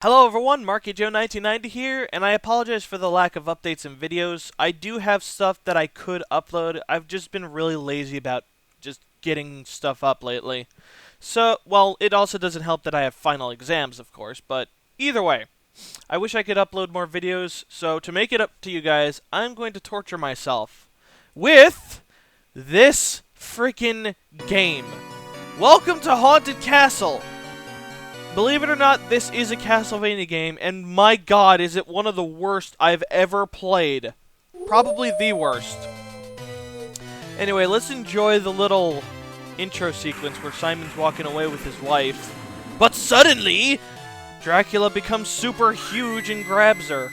Hello everyone, MJ1990 here, and I apologize for the lack of updates and videos. I do have stuff that I could upload. I've just been really lazy about just getting stuff up lately. So, well, it also doesn't help that I have final exams, of course, but either way, I wish I could upload more videos, so to make it up to you guys, I'm going to torture myself with this freaking game. Welcome to Haunted Castle! Believe it or not, this is a Castlevania game, and my god, is it one of the worst I've ever played. Probably the worst. Anyway, let's enjoy the little intro sequence where Simon's walking away with his wife. But suddenly, Dracula becomes super huge and grabs her.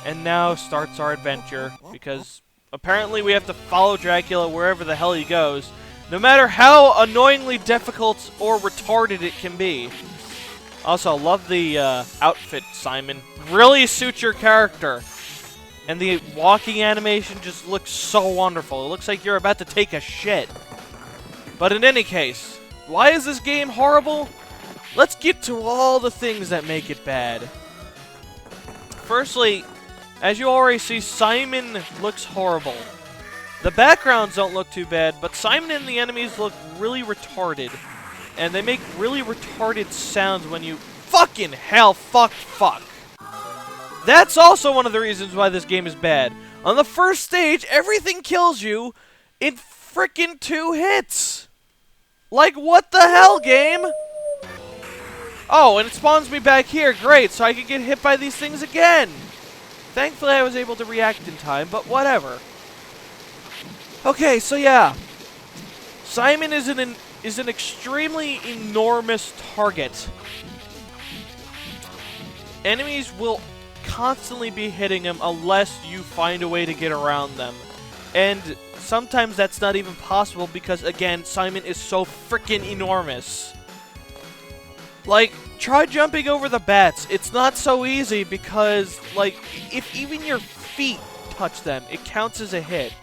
And now starts our adventure, because apparently we have to follow Dracula wherever the hell he goes, no matter how annoyingly difficult or retarded it can be. Also, love the outfit, Simon. Really suits your character. And the walking animation just looks so wonderful. It looks like you're about to take a shit. But in any case, why is this game horrible? Let's get to all the things that make it bad. Firstly, as you already see, Simon looks horrible. The backgrounds don't look too bad, but Simon and the enemies look really retarded. And they make really retarded sounds when you... Fucking hell, fuck. That's also one of the reasons why this game is bad. On the first stage, everything kills you in frickin' 2 hits. Like, what the hell, game? Oh, and it spawns me back here. Great, so I can get hit by these things again. Thankfully, I was able to react in time, but whatever. Okay, so yeah. Simon is an extremely enormous target. Enemies will constantly be hitting him unless you find a way to get around them. And sometimes that's not even possible because, again, Simon is so freaking enormous. Like, try jumping over the bats. It's not so easy because, like, if even your feet touch them, it counts as a hit.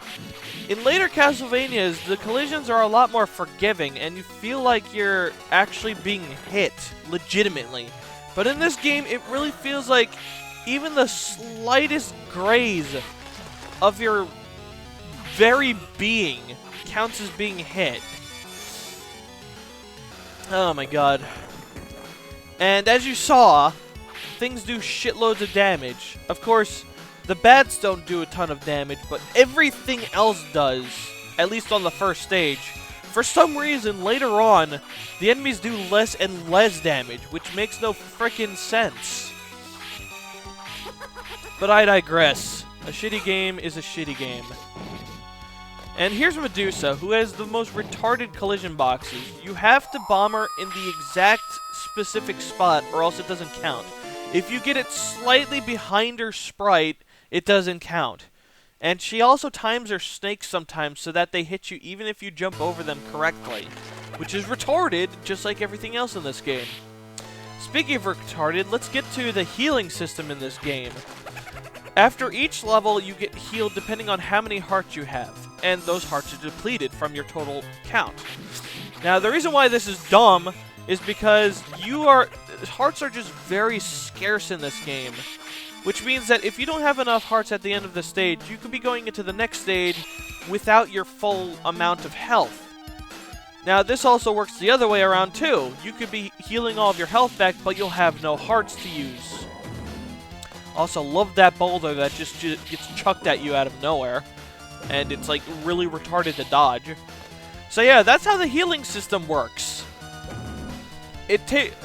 In later Castlevanias, the collisions are a lot more forgiving, and you feel like you're actually being hit, legitimately. But in this game, it really feels like even the slightest graze of your very being counts as being hit. Oh my god. And as you saw, things do shitloads of damage. Of course, the bats don't do a ton of damage, but everything else does, at least on the first stage. For some reason, later on, the enemies do less and less damage, which makes no frickin' sense. But I digress. A shitty game is a shitty game. And here's Medusa, who has the most retarded collision boxes. You have to bomb her in the exact specific spot, or else it doesn't count. If you get it slightly behind her sprite, it doesn't count. And she also times her snakes sometimes so that they hit you even if you jump over them correctly. Which is retarded, just like everything else in this game. Speaking of retarded, let's get to the healing system in this game. After each level, you get healed depending on how many hearts you have. And those hearts are depleted from your total count. Now, the reason why this is dumb is because hearts are just very scarce in this game. Which means that if you don't have enough hearts at the end of the stage, you could be going into the next stage without your full amount of health. Now, this also works the other way around, too. You could be healing all of your health back, but you'll have no hearts to use. Also, love that boulder that just gets chucked at you out of nowhere. And it's, like, really retarded to dodge. So, yeah, that's how the healing system works.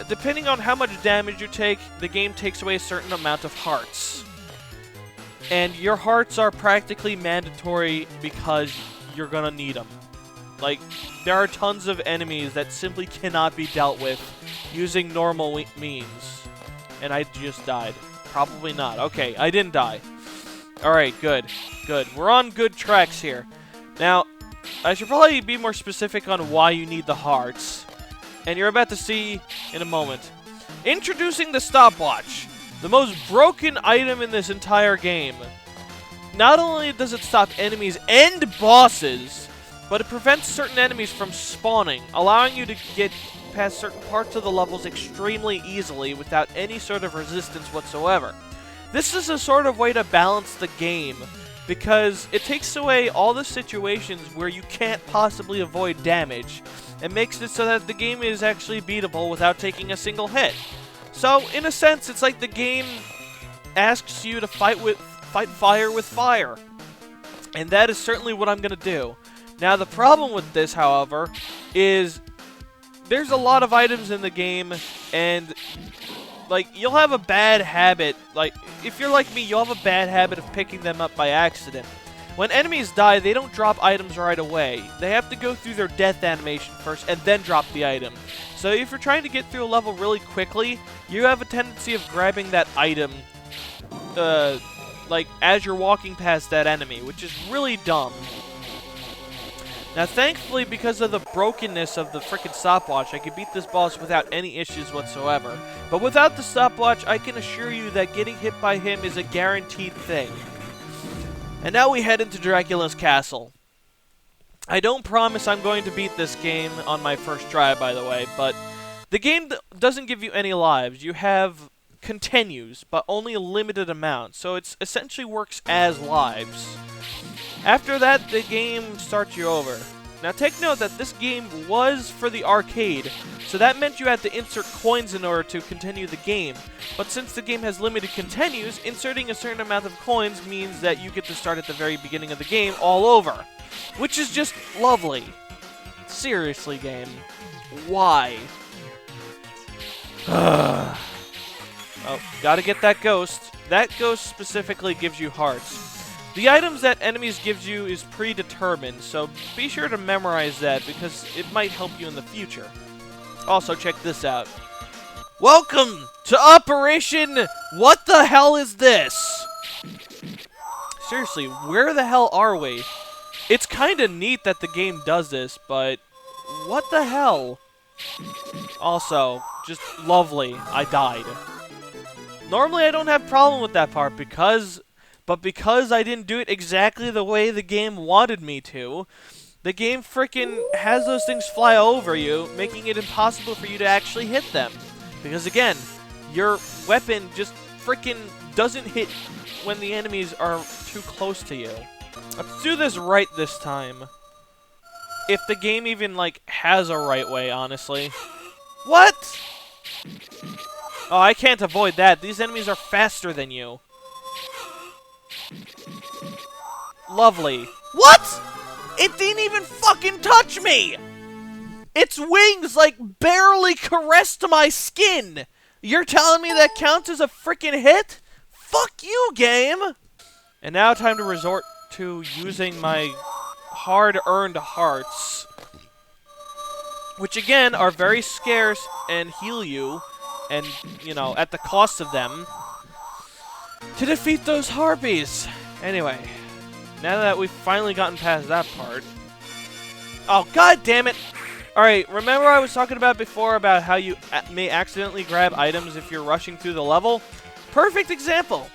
Depending on how much damage you take, the game takes away a certain amount of hearts. And your hearts are practically mandatory because you're gonna need them. Like, there are tons of enemies that simply cannot be dealt with using normal means. And I just died. Probably not. Okay, I didn't die. Alright, good. Good. We're on good tracks here. Now, I should probably be more specific on why you need the hearts. And you're about to see in a moment. Introducing the stopwatch, the most broken item in this entire game. Not only does it stop enemies and bosses, but it prevents certain enemies from spawning, allowing you to get past certain parts of the levels extremely easily without any sort of resistance whatsoever. This is a sort of way to balance the game, because it takes away all the situations where you can't possibly avoid damage, and makes it so that the game is actually beatable without taking a single hit. So, in a sense, it's like the game asks you to fight fire with fire. And that is certainly what I'm going to do. Now, the problem with this, however, is there's a lot of items in the game, and like, you'll have a bad habit. Like, if you're like me, you'll have a bad habit of picking them up by accident. When enemies die, they don't drop items right away. They have to go through their death animation first and then drop the item. So if you're trying to get through a level really quickly, you have a tendency of grabbing that item, like, as you're walking past that enemy, which is really dumb. Now, thankfully, because of the brokenness of the frickin' stopwatch, I can beat this boss without any issues whatsoever. But without the stopwatch, I can assure you that getting hit by him is a guaranteed thing. And now we head into Dracula's castle. I don't promise I'm going to beat this game on my first try, by the way, but the game doesn't give you any lives. You have continues, but only a limited amount, so it essentially works as lives. After that, the game starts you over. Now take note that this game was for the arcade, so that meant you had to insert coins in order to continue the game. But since the game has limited continues, inserting a certain amount of coins means that you get to start at the very beginning of the game all over. Which is just lovely. Seriously, game. Why? Oh, gotta get that ghost. That ghost specifically gives you hearts. The items that enemies gives you is predetermined, so be sure to memorize that because it might help you in the future. Also, check this out. Welcome to Operation What the Hell Is This? Seriously, where the hell are we? It's kinda neat that the game does this, but what the hell? Also, just lovely, I died. Normally I don't have problem with that part because I didn't do it exactly the way the game wanted me to, the game frickin' has those things fly over you, making it impossible for you to actually hit them. Because again, your weapon just frickin' doesn't hit when the enemies are too close to you. Let's do this right this time. If the game even, like, has a right way, honestly. What? Oh, I can't avoid that. These enemies are faster than you. Lovely. What? It didn't even fucking touch me! Its wings, like, barely caressed my skin! You're telling me that counts as a freaking hit? Fuck you, game! And now time to resort to using my hard-earned hearts. Which, again, are very scarce and heal you, and, you know, at the cost of them, to defeat those harpies. Anyway, now that we've finally gotten past that part... Oh, god damn it! Alright, remember I was talking about before about how you may accidentally grab items if you're rushing through the level? Perfect example!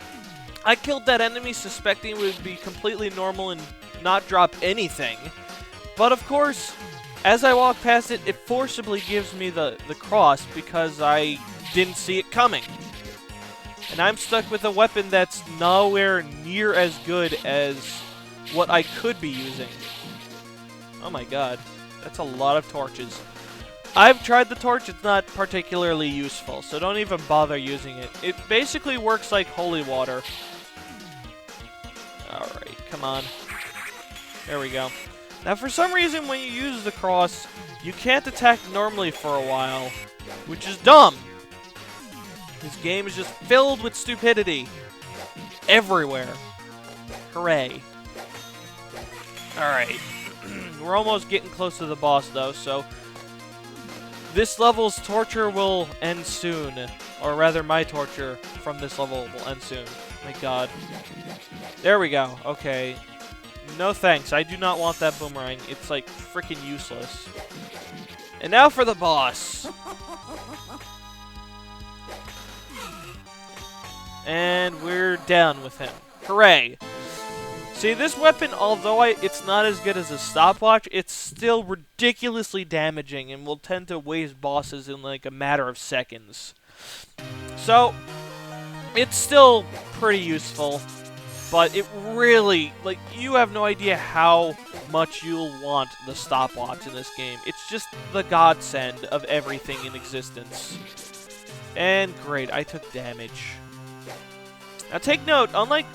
I killed that enemy suspecting it would be completely normal and not drop anything. But of course, as I walk past it, it forcibly gives me the cross because I didn't see it coming. And I'm stuck with a weapon that's nowhere near as good as what I could be using. Oh my god, that's a lot of torches. I've tried the torch, it's not particularly useful, so don't even bother using it. It basically works like holy water. Alright, come on. There we go. Now for some reason when you use the cross, you can't attack normally for a while, which is dumb. This game is just filled with stupidity. Everywhere. Hooray. Alright. We're almost getting close to the boss though, so this level's torture will end soon. Or rather, my torture from this level will end soon. My god. There we go. Okay. No thanks. I do not want that boomerang. It's like freaking useless. And now for the boss. And we're done with him. Hooray. See, this weapon, although it's not as good as a stopwatch, it's still ridiculously damaging and will tend to waste bosses in like a matter of seconds. So, it's still pretty useful, but it really, like, you have no idea how much you'll want the stopwatch in this game. It's just the godsend of everything in existence. And great, I took damage. Now take note, unlike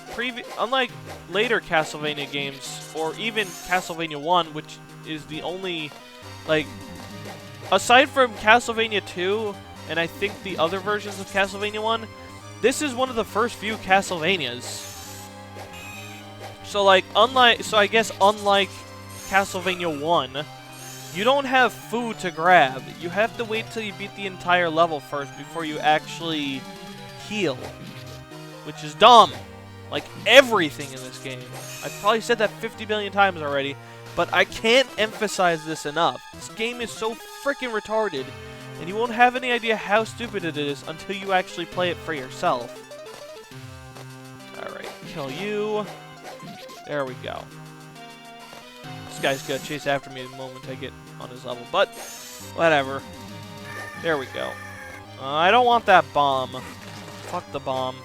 later Castlevania games, or even Castlevania 1, which is the only, like, aside from Castlevania 2, and I think the other versions of Castlevania 1, this is one of the first few Castlevanias. So, like, I guess unlike Castlevania 1, you don't have food to grab. You have to wait till you beat the entire level first before you actually heal. Which is dumb. Like, everything in this game. I've probably said that 50 billion times already, but I can't emphasize this enough. This game is so freaking retarded, and you won't have any idea how stupid it is until you actually play it for yourself. Alright, kill you. There we go. This guy's gonna chase after me the moment I get on his level, but whatever. There we go. I don't want that bomb. Fuck the bomb.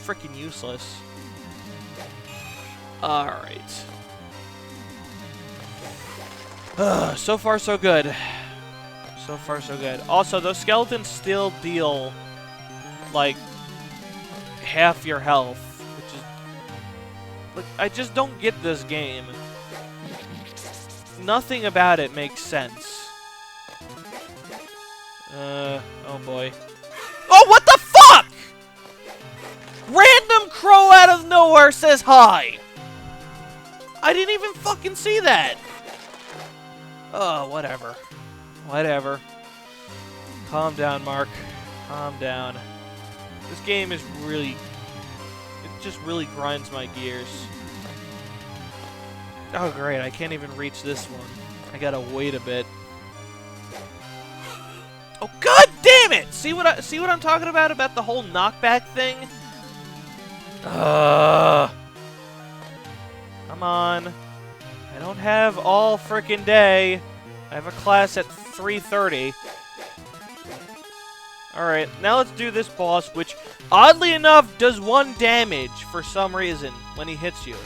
Freaking useless. Alright. So far, so good. So far, so good. Also, those skeletons still deal, like, half your health, which is... Look, I just don't get this game. Nothing about it makes sense. Oh boy. Oh, what the fuck?! Random crow out of nowhere says hi! I didn't even fucking see that! Oh, whatever. Whatever. Calm down, Mark. Calm down. This game is really... It just really grinds my gears. Oh, great. I can't even reach this one. I gotta wait a bit. Oh, god damn it! See what I'm talking about the whole knockback thing? Come on. I don't have all frickin' day. I have a class at 3:30. Alright, now let's do this boss, which, oddly enough, does 1 damage for some reason when he hits you.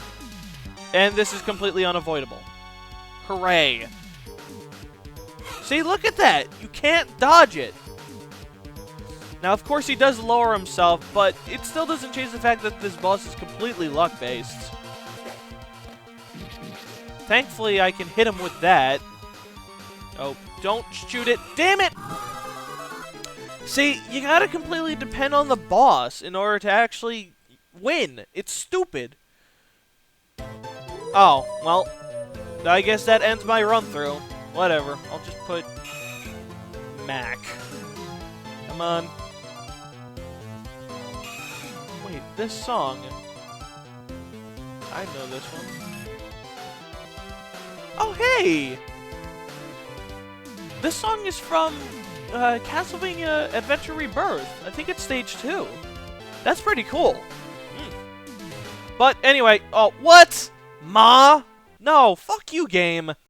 And this is completely unavoidable. Hooray. See, look at that! You can't dodge it! Now, of course, he does lower himself, but it still doesn't change the fact that this boss is completely luck-based. Thankfully, I can hit him with that. Oh, don't shoot it. Damn it! See, you gotta completely depend on the boss in order to actually win. It's stupid. Oh, well, I guess that ends my run-through. Whatever. I'll just put Mac. Come on. Wait, this song. I know this one. Oh, hey! This song is from Castlevania Adventure Rebirth. I think it's stage 2. That's pretty cool. But anyway, oh, what? Ma? No, fuck you, game.